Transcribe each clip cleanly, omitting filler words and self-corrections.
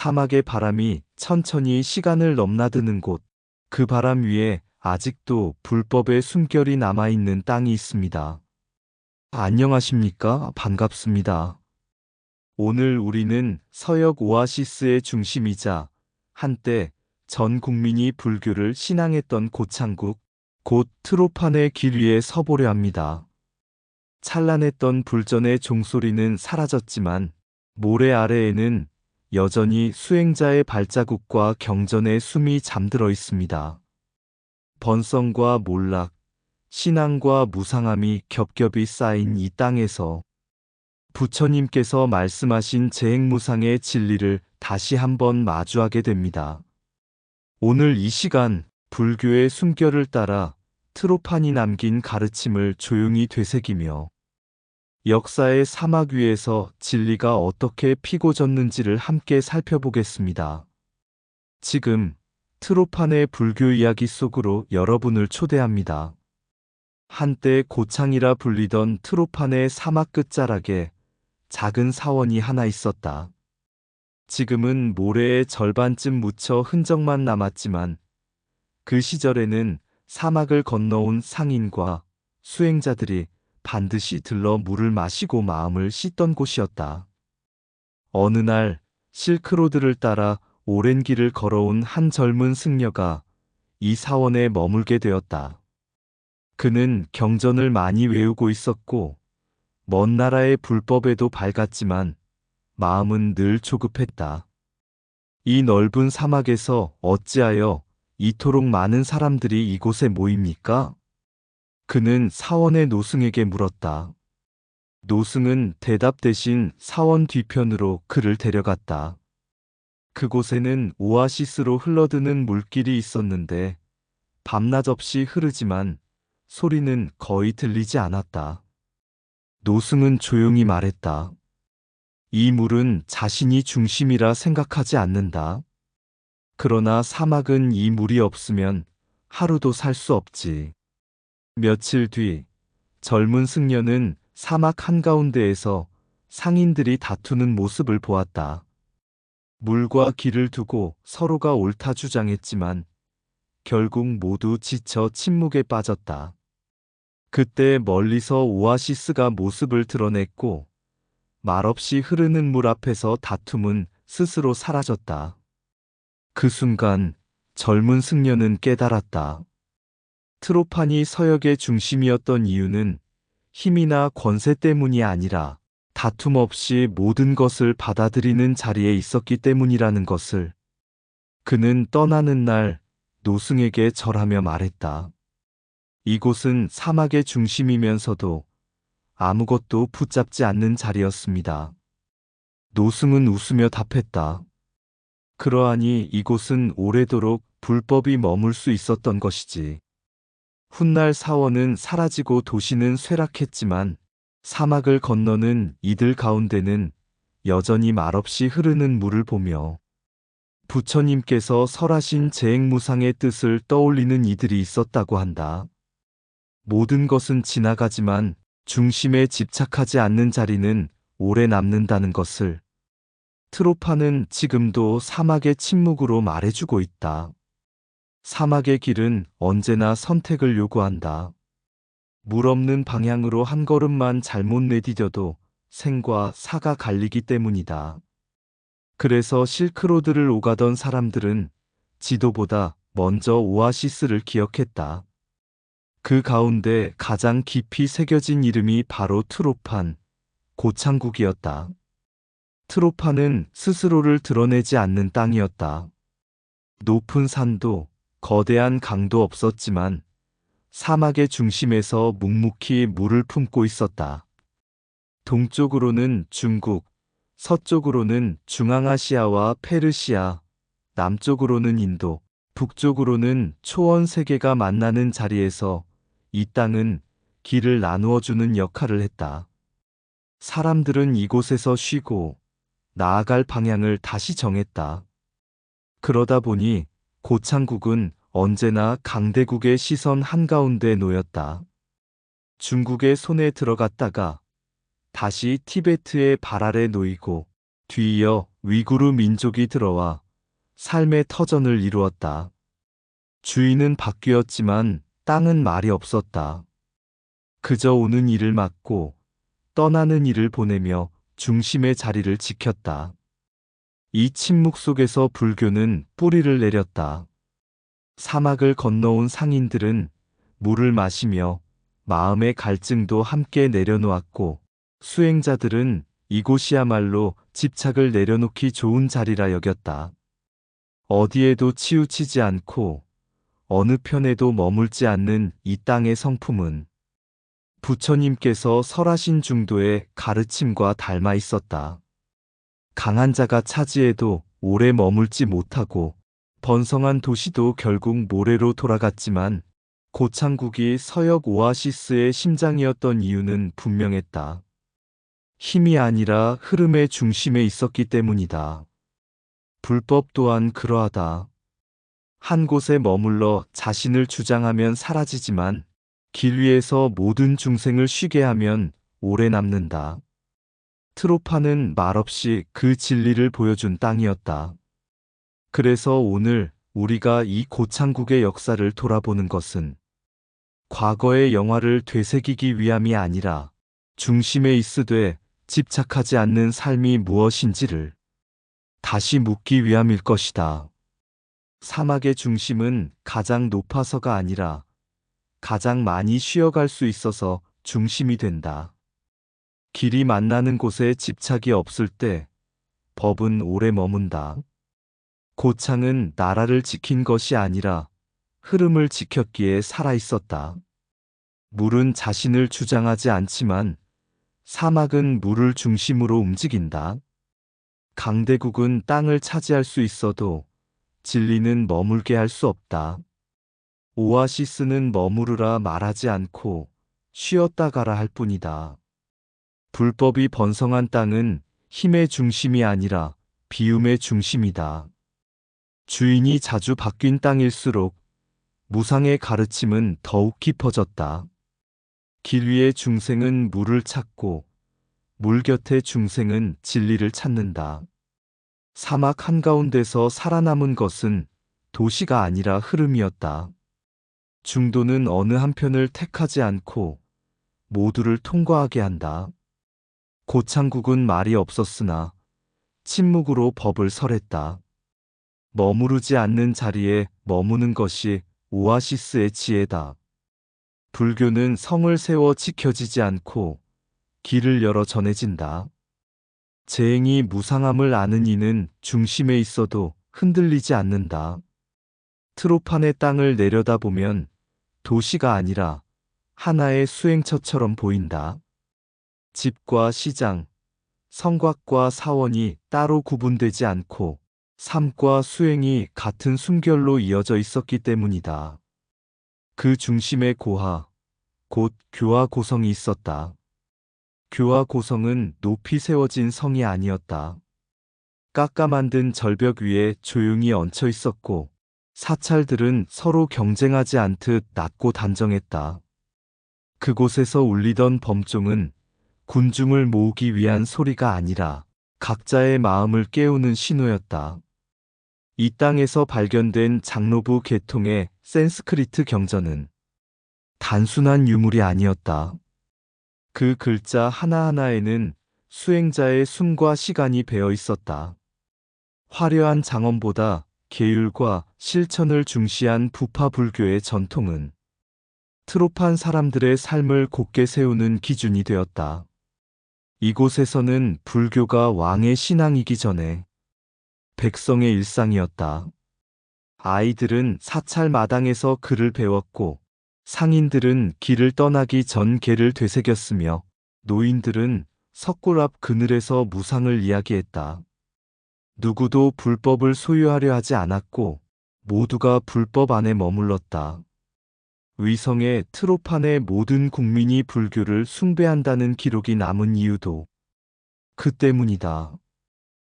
사막의 바람이 천천히 시간을 넘나드는 곳, 그 바람 위에 아직도 불법의 숨결이 남아있는 땅이 있습니다. 안녕하십니까? 반갑습니다. 오늘 우리는 서역 오아시스의 중심이자 한때 전 국민이 불교를 신앙했던 고창국, 곧 트로판의 길 위에 서보려 합니다. 찬란했던 불전의 종소리는 사라졌지만 모래 아래에는 여전히 수행자의 발자국과 경전의 숨이 잠들어 있습니다. 번성과 몰락, 신앙과 무상함이 겹겹이 쌓인 이 땅에서 부처님께서 말씀하신 재행무상의 진리를 다시 한번 마주하게 됩니다. 오늘 이 시간 불교의 숨결을 따라 트로판이 남긴 가르침을 조용히 되새기며 역사의 사막 위에서 진리가 어떻게 피고 졌는지를 함께 살펴보겠습니다. 지금 트로판의 불교 이야기 속으로 여러분을 초대합니다. 한때 고창이라 불리던 트로판의 사막 끝자락에 작은 사원이 하나 있었다. 지금은 모래의 절반쯤 묻혀 흔적만 남았지만 그 시절에는 사막을 건너온 상인과 수행자들이 반드시 들러 물을 마시고 마음을 씻던 곳이었다. 어느 날 실크로드를 따라 오랜 길을 걸어온 한 젊은 승려가 이 사원에 머물게 되었다. 그는 경전을 많이 외우고 있었고 먼 나라의 불법에도 밝았지만 마음은 늘 조급했다. 이 넓은 사막에서 어찌하여 이토록 많은 사람들이 이곳에 모입니까? 그는 사원의 노승에게 물었다. 노승은 대답 대신 사원 뒤편으로 그를 데려갔다. 그곳에는 오아시스로 흘러드는 물길이 있었는데 밤낮 없이 흐르지만 소리는 거의 들리지 않았다. 노승은 조용히 말했다. 이 물은 자신이 중심이라 생각하지 않는다. 그러나 사막은 이 물이 없으면 하루도 살 수 없지. 며칠 뒤 젊은 승려는 사막 한가운데에서 상인들이 다투는 모습을 보았다. 물과 길을 두고 서로가 옳다 주장했지만 결국 모두 지쳐 침묵에 빠졌다. 그때 멀리서 오아시스가 모습을 드러냈고 말없이 흐르는 물 앞에서 다툼은 스스로 사라졌다. 그 순간 젊은 승려는 깨달았다. 트로판이 서역의 중심이었던 이유는 힘이나 권세 때문이 아니라 다툼 없이 모든 것을 받아들이는 자리에 있었기 때문이라는 것을. 그는 떠나는 날 노승에게 절하며 말했다. 이곳은 사막의 중심이면서도 아무것도 붙잡지 않는 자리였습니다. 노승은 웃으며 답했다. 그러하니 이곳은 오래도록 불법이 머물 수 있었던 것이지. 훗날 사원은 사라지고 도시는 쇠락했지만 사막을 건너는 이들 가운데는 여전히 말없이 흐르는 물을 보며 부처님께서 설하신 재행무상의 뜻을 떠올리는 이들이 있었다고 한다. 모든 것은 지나가지만 중심에 집착하지 않는 자리는 오래 남는다는 것을 트로판은 지금도 사막의 침묵으로 말해주고 있다. 사막의 길은 언제나 선택을 요구한다. 물 없는 방향으로 한 걸음만 잘못 내디뎌도 생과 사가 갈리기 때문이다. 그래서 실크로드를 오가던 사람들은 지도보다 먼저 오아시스를 기억했다. 그 가운데 가장 깊이 새겨진 이름이 바로 트로판, 고창국이었다. 트로판은 스스로를 드러내지 않는 땅이었다. 높은 산도, 거대한 강도 없었지만 사막의 중심에서 묵묵히 물을 품고 있었다. 동쪽으로는 중국, 서쪽으로는 중앙아시아와 페르시아, 남쪽으로는 인도, 북쪽으로는 초원 세계가 만나는 자리에서 이 땅은 길을 나누어주는 역할을 했다. 사람들은 이곳에서 쉬고 나아갈 방향을 다시 정했다. 그러다 보니 고창국은 언제나 강대국의 시선 한가운데 놓였다. 중국의 손에 들어갔다가 다시 티베트의 발 아래 놓이고 뒤이어 위구르 민족이 들어와 삶의 터전을 이루었다. 주인은 바뀌었지만 땅은 말이 없었다. 그저 오는 이를 막고 떠나는 이를 보내며 중심의 자리를 지켰다. 이 침묵 속에서 불교는 뿌리를 내렸다. 사막을 건너온 상인들은 물을 마시며 마음의 갈증도 함께 내려놓았고, 수행자들은 이곳이야말로 집착을 내려놓기 좋은 자리라 여겼다. 어디에도 치우치지 않고 어느 편에도 머물지 않는 이 땅의 성품은 부처님께서 설하신 중도의 가르침과 닮아 있었다. 강한 자가 차지해도 오래 머물지 못하고 번성한 도시도 결국 모래로 돌아갔지만 고창국이 서역 오아시스의 심장이었던 이유는 분명했다. 힘이 아니라 흐름의 중심에 있었기 때문이다. 불법 또한 그러하다. 한 곳에 머물러 자신을 주장하면 사라지지만 길 위에서 모든 중생을 쉬게 하면 오래 남는다. 트로파는 말없이 그 진리를 보여준 땅이었다. 그래서 오늘 우리가 이 고창국의 역사를 돌아보는 것은 과거의 영화를 되새기기 위함이 아니라 중심에 있으되 집착하지 않는 삶이 무엇인지를 다시 묻기 위함일 것이다. 사막의 중심은 가장 높아서가 아니라 가장 많이 쉬어갈 수 있어서 중심이 된다. 길이 만나는 곳에 집착이 없을 때 법은 오래 머문다. 고창은 나라를 지킨 것이 아니라 흐름을 지켰기에 살아있었다. 물은 자신을 주장하지 않지만 사막은 물을 중심으로 움직인다. 강대국은 땅을 차지할 수 있어도 진리는 머물게 할 수 없다. 오아시스는 머무르라 말하지 않고 쉬었다 가라 할 뿐이다. 불법이 번성한 땅은 힘의 중심이 아니라 비움의 중심이다. 주인이 자주 바뀐 땅일수록 무상의 가르침은 더욱 깊어졌다. 길 위의 중생은 물을 찾고 물 곁의 중생은 진리를 찾는다. 사막 한가운데서 살아남은 것은 도시가 아니라 흐름이었다. 중도는 어느 한편을 택하지 않고 모두를 통과하게 한다. 고창국은 말이 없었으나 침묵으로 법을 설했다. 머무르지 않는 자리에 머무는 것이 오아시스의 지혜다. 불교는 성을 세워 지켜지지 않고 길을 열어 전해진다. 재행이 무상함을 아는 이는 중심에 있어도 흔들리지 않는다. 트로판의 땅을 내려다보면 도시가 아니라 하나의 수행처처럼 보인다. 집과 시장, 성곽과 사원이 따로 구분되지 않고 삶과 수행이 같은 순결로 이어져 있었기 때문이다. 그 중심에 고하, 곧 교화 고성이 있었다. 교화 고성은 높이 세워진 성이 아니었다. 깎아 만든 절벽 위에 조용히 얹혀 있었고 사찰들은 서로 경쟁하지 않듯 낮고 단정했다. 그곳에서 울리던 범종은 군중을 모으기 위한 소리가 아니라 각자의 마음을 깨우는 신호였다. 이 땅에서 발견된 장로부 계통의 산스크리트 경전은 단순한 유물이 아니었다. 그 글자 하나하나에는 수행자의 숨과 시간이 배어 있었다. 화려한 장엄보다 계율과 실천을 중시한 부파 불교의 전통은 트로판 사람들의 삶을 곧게 세우는 기준이 되었다. 이곳에서는 불교가 왕의 신앙이기 전에 백성의 일상이었다. 아이들은 사찰 마당에서 글을 배웠고 상인들은 길을 떠나기 전 개를 되새겼으며 노인들은 석굴 앞 그늘에서 무상을 이야기했다. 누구도 불법을 소유하려 하지 않았고 모두가 불법 안에 머물렀다. 위성의 트로판의 모든 국민이 불교를 숭배한다는 기록이 남은 이유도 그 때문이다.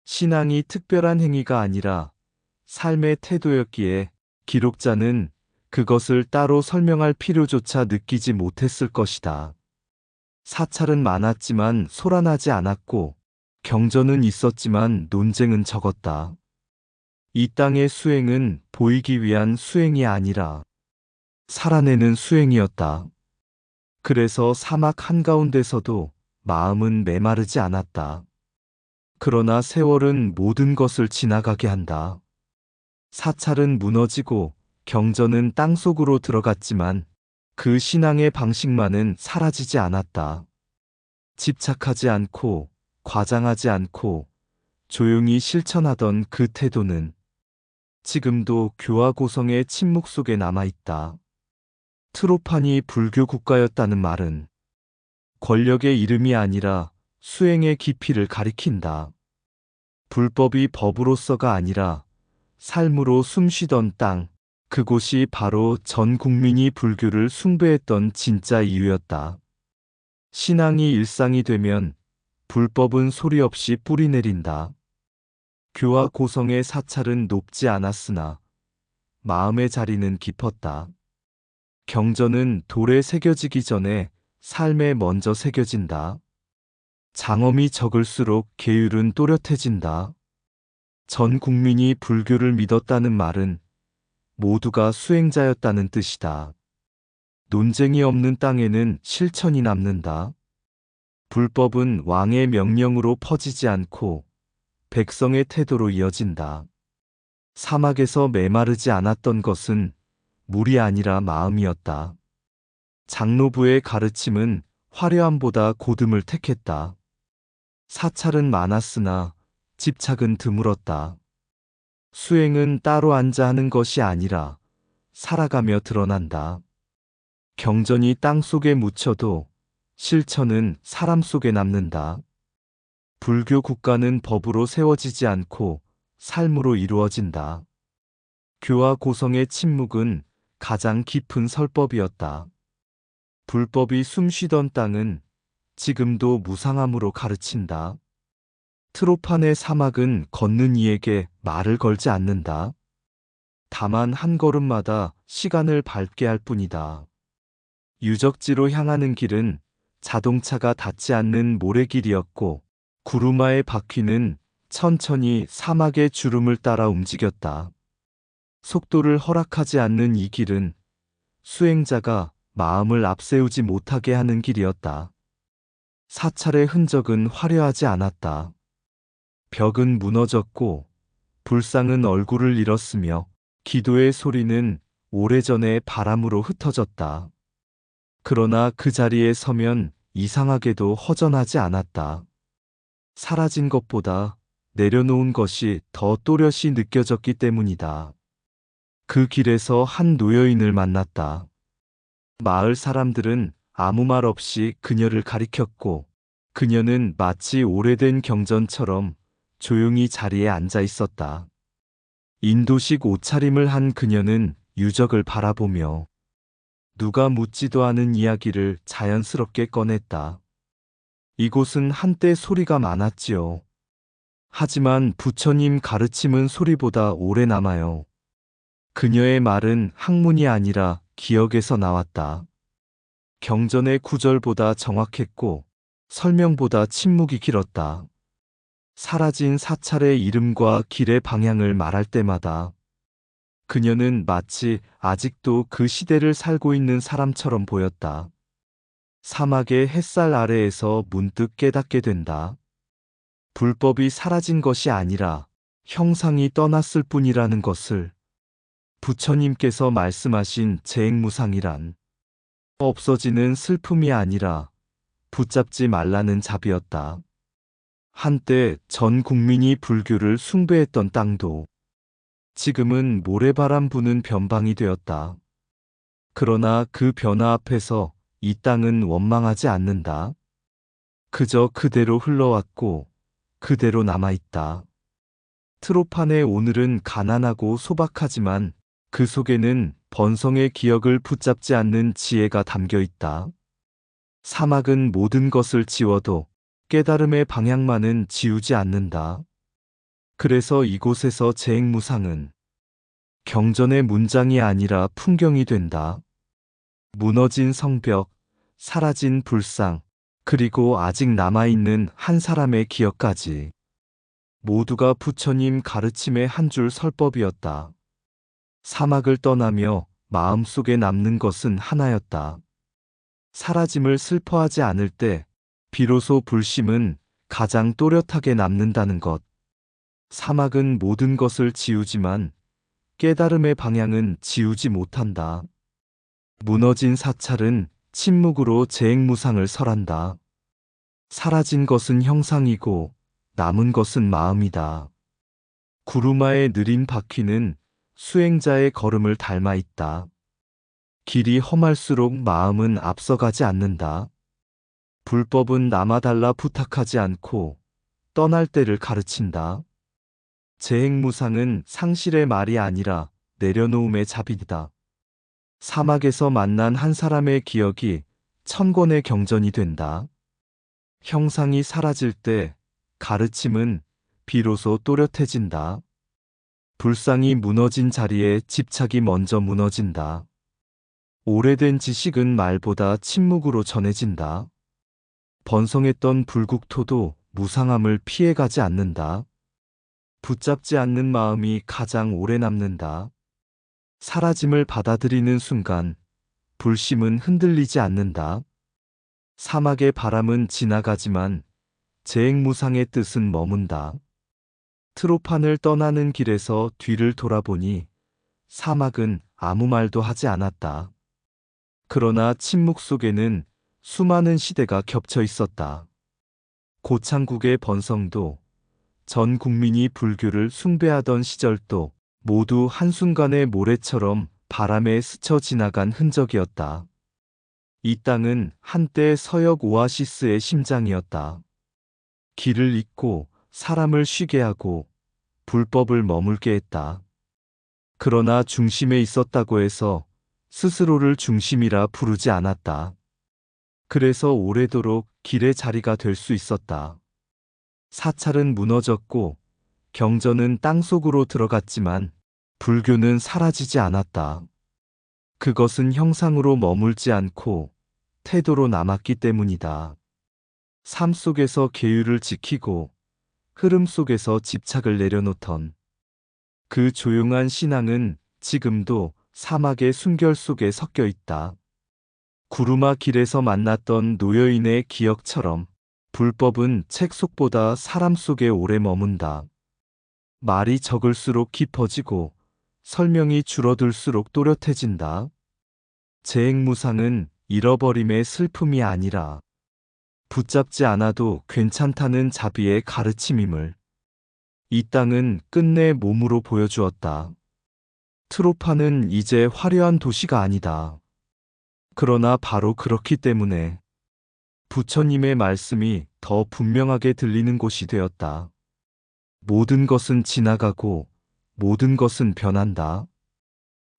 신앙이 특별한 행위가 아니라 삶의 태도였기에 기록자는 그것을 따로 설명할 필요조차 느끼지 못했을 것이다. 사찰은 많았지만 소란하지 않았고 경전은 있었지만 논쟁은 적었다. 이 땅의 수행은 보이기 위한 수행이 아니라 살아내는 수행이었다. 그래서 사막 한가운데서도 마음은 메마르지 않았다. 그러나 세월은 모든 것을 지나가게 한다. 사찰은 무너지고 경전은 땅속으로 들어갔지만 그 신앙의 방식만은 사라지지 않았다. 집착하지 않고 과장하지 않고 조용히 실천하던 그 태도는 지금도 교화 고성의 침묵 속에 남아있다. 트로판이 불교 국가였다는 말은 권력의 이름이 아니라 수행의 깊이를 가리킨다. 불법이 법으로서가 아니라 삶으로 숨쉬던 땅, 그곳이 바로 전 국민이 불교를 숭배했던 진짜 이유였다. 신앙이 일상이 되면 불법은 소리 없이 뿌리 내린다. 교화 고성의 사찰은 높지 않았으나 마음의 자리는 깊었다. 경전은 돌에 새겨지기 전에 삶에 먼저 새겨진다. 장엄이 적을수록 계율은 또렷해진다. 전 국민이 불교를 믿었다는 말은 모두가 수행자였다는 뜻이다. 논쟁이 없는 땅에는 실천이 남는다. 불법은 왕의 명령으로 퍼지지 않고 백성의 태도로 이어진다. 사막에서 메마르지 않았던 것은 물이 아니라 마음이었다. 장로부의 가르침은 화려함보다 고듬을 택했다. 사찰은 많았으나 집착은 드물었다. 수행은 따로 앉아 하는 것이 아니라 살아가며 드러난다. 경전이 땅 속에 묻혀도 실천은 사람 속에 남는다. 불교 국가는 법으로 세워지지 않고 삶으로 이루어진다. 교화 고성의 침묵은 가장 깊은 설법이었다. 불법이 숨쉬던 땅은 지금도 무상함으로 가르친다. 트로판의 사막은 걷는 이에게 말을 걸지 않는다. 다만 한 걸음마다 시간을 밟게 할 뿐이다. 유적지로 향하는 길은 자동차가 닿지 않는 모래길이었고 구루마의 바퀴는 천천히 사막의 주름을 따라 움직였다. 속도를 허락하지 않는 이 길은 수행자가 마음을 앞세우지 못하게 하는 길이었다. 사찰의 흔적은 화려하지 않았다. 벽은 무너졌고 불상은 얼굴을 잃었으며 기도의 소리는 오래전에 바람으로 흩어졌다. 그러나 그 자리에 서면 이상하게도 허전하지 않았다. 사라진 것보다 내려놓은 것이 더 또렷이 느껴졌기 때문이다. 그 길에서 한 노여인을 만났다. 마을 사람들은 아무 말 없이 그녀를 가리켰고 그녀는 마치 오래된 경전처럼 조용히 자리에 앉아 있었다. 인도식 옷차림을 한 그녀는 유적을 바라보며 누가 묻지도 않은 이야기를 자연스럽게 꺼냈다. 이곳은 한때 소리가 많았지요. 하지만 부처님 가르침은 소리보다 오래 남아요. 그녀의 말은 학문이 아니라 기억에서 나왔다. 경전의 구절보다 정확했고 설명보다 침묵이 길었다. 사라진 사찰의 이름과 길의 방향을 말할 때마다 그녀는 마치 아직도 그 시대를 살고 있는 사람처럼 보였다. 사막의 햇살 아래에서 문득 깨닫게 된다. 불법이 사라진 것이 아니라 형상이 떠났을 뿐이라는 것을. 부처님께서 말씀하신 재행무상이란 없어지는 슬픔이 아니라 붙잡지 말라는 답이었다. 한때 전 국민이 불교를 숭배했던 땅도 지금은 모래바람 부는 변방이 되었다. 그러나 그 변화 앞에서 이 땅은 원망하지 않는다. 그저 그대로 흘러왔고 그대로 남아있다. 트로판의 오늘은 가난하고 소박하지만 그 속에는 번성의 기억을 붙잡지 않는 지혜가 담겨 있다. 사막은 모든 것을 지워도 깨달음의 방향만은 지우지 않는다. 그래서 이곳에서 재행무상은 경전의 문장이 아니라 풍경이 된다. 무너진 성벽, 사라진 불상, 그리고 아직 남아있는 한 사람의 기억까지. 모두가 부처님 가르침의 한 줄 설법이었다. 사막을 떠나며 마음속에 남는 것은 하나였다. 사라짐을 슬퍼하지 않을 때 비로소 불심은 가장 또렷하게 남는다는 것. 사막은 모든 것을 지우지만 깨달음의 방향은 지우지 못한다. 무너진 사찰은 침묵으로 재행무상을 설한다. 사라진 것은 형상이고 남은 것은 마음이다. 구루마의 느린 바퀴는 수행자의 걸음을 닮아 있다. 길이 험할수록 마음은 앞서가지 않는다. 불법은 남아달라 부탁하지 않고 떠날 때를 가르친다. 재행무상은 상실의 말이 아니라 내려놓음의 자비이다. 사막에서 만난 한 사람의 기억이 천권의 경전이 된다. 형상이 사라질 때 가르침은 비로소 또렷해진다. 불상이 무너진 자리에 집착이 먼저 무너진다. 오래된 지식은 말보다 침묵으로 전해진다. 번성했던 불국토도 무상함을 피해가지 않는다. 붙잡지 않는 마음이 가장 오래 남는다. 사라짐을 받아들이는 순간 불심은 흔들리지 않는다. 사막의 바람은 지나가지만 재행무상의 뜻은 머문다. 트로판을 떠나는 길에서 뒤를 돌아보니 사막은 아무 말도 하지 않았다. 그러나 침묵 속에는 수많은 시대가 겹쳐 있었다. 고창국의 번성도, 전 국민이 불교를 숭배하던 시절도 모두 한순간의 모래처럼 바람에 스쳐 지나간 흔적이었다. 이 땅은 한때 서역 오아시스의 심장이었다. 길을 잇고 사람을 쉬게 하고 불법을 머물게 했다. 그러나 중심에 있었다고 해서 스스로를 중심이라 부르지 않았다. 그래서 오래도록 길의 자리가 될 수 있었다. 사찰은 무너졌고 경전은 땅속으로 들어갔지만 불교는 사라지지 않았다. 그것은 형상으로 머물지 않고 태도로 남았기 때문이다. 삶 속에서 계율을 지키고 흐름 속에서 집착을 내려놓던 그 조용한 신앙은 지금도 사막의 숨결 속에 섞여 있다. 구루마 길에서 만났던 노여인의 기억처럼 불법은 책 속보다 사람 속에 오래 머문다. 말이 적을수록 깊어지고 설명이 줄어들수록 또렷해진다. 재행무상은 잃어버림의 슬픔이 아니라 붙잡지 않아도 괜찮다는 자비의 가르침임을 이 땅은 끝내 몸으로 보여주었다. 트로파는 이제 화려한 도시가 아니다. 그러나 바로 그렇기 때문에 부처님의 말씀이 더 분명하게 들리는 곳이 되었다. 모든 것은 지나가고 모든 것은 변한다.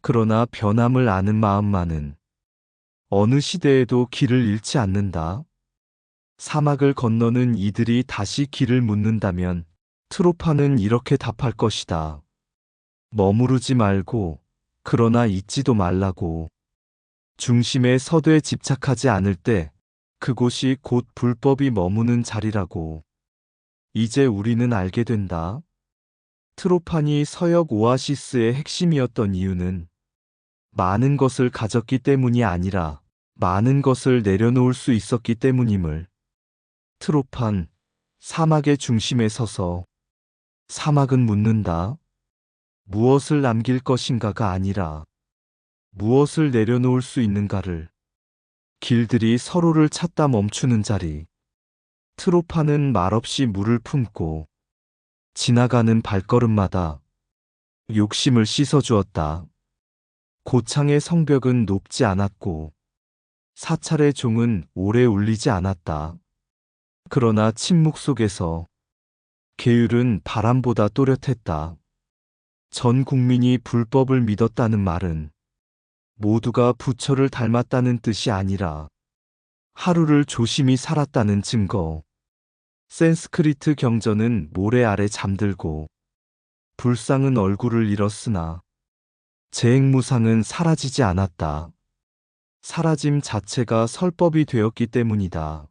그러나 변함을 아는 마음만은 어느 시대에도 길을 잃지 않는다. 사막을 건너는 이들이 다시 길을 묻는다면 트로파는 이렇게 답할 것이다. 머무르지 말고 그러나 잊지도 말라고. 중심에 서되 집착하지 않을 때 그곳이 곧 불법이 머무는 자리라고. 이제 우리는 알게 된다. 트로판이 서역 오아시스의 핵심이었던 이유는 많은 것을 가졌기 때문이 아니라 많은 것을 내려놓을 수 있었기 때문임을. 트로판, 사막의 중심에 서서 사막은 묻는다. 무엇을 남길 것인가가 아니라 무엇을 내려놓을 수 있는가를. 길들이 서로를 찾다 멈추는 자리. 트로파는 말없이 물을 품고 지나가는 발걸음마다 욕심을 씻어주었다. 고창의 성벽은 높지 않았고 사찰의 종은 오래 울리지 않았다. 그러나 침묵 속에서 계율은 바람보다 또렷했다. 전 국민이 불법을 믿었다는 말은 모두가 부처를 닮았다는 뜻이 아니라 하루를 조심히 살았다는 증거. 산스크리트 경전은 모래 아래 잠들고 불상은 얼굴을 잃었으나 재행무상은 사라지지 않았다. 사라짐 자체가 설법이 되었기 때문이다.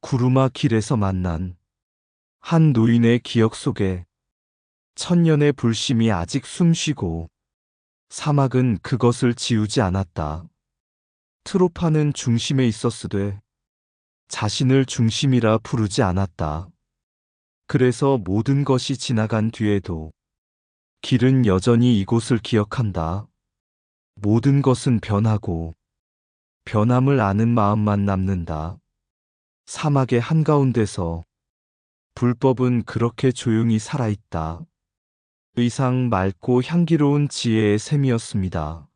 구루마 길에서 만난 한 노인의 기억 속에 천년의 불심이 아직 숨쉬고 사막은 그것을 지우지 않았다. 트로파는 중심에 있었으되 자신을 중심이라 부르지 않았다. 그래서 모든 것이 지나간 뒤에도 길은 여전히 이곳을 기억한다. 모든 것은 변하고 변함을 아는 마음만 남는다. 사막의 한가운데서 불법은 그렇게 조용히 살아있다. 의상 맑고 향기로운 지혜의 샘이었습니다.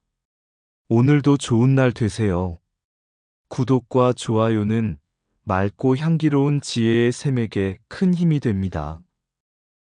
오늘도 좋은 날 되세요. 구독과 좋아요는 맑고 향기로운 지혜의 샘에게 큰 힘이 됩니다.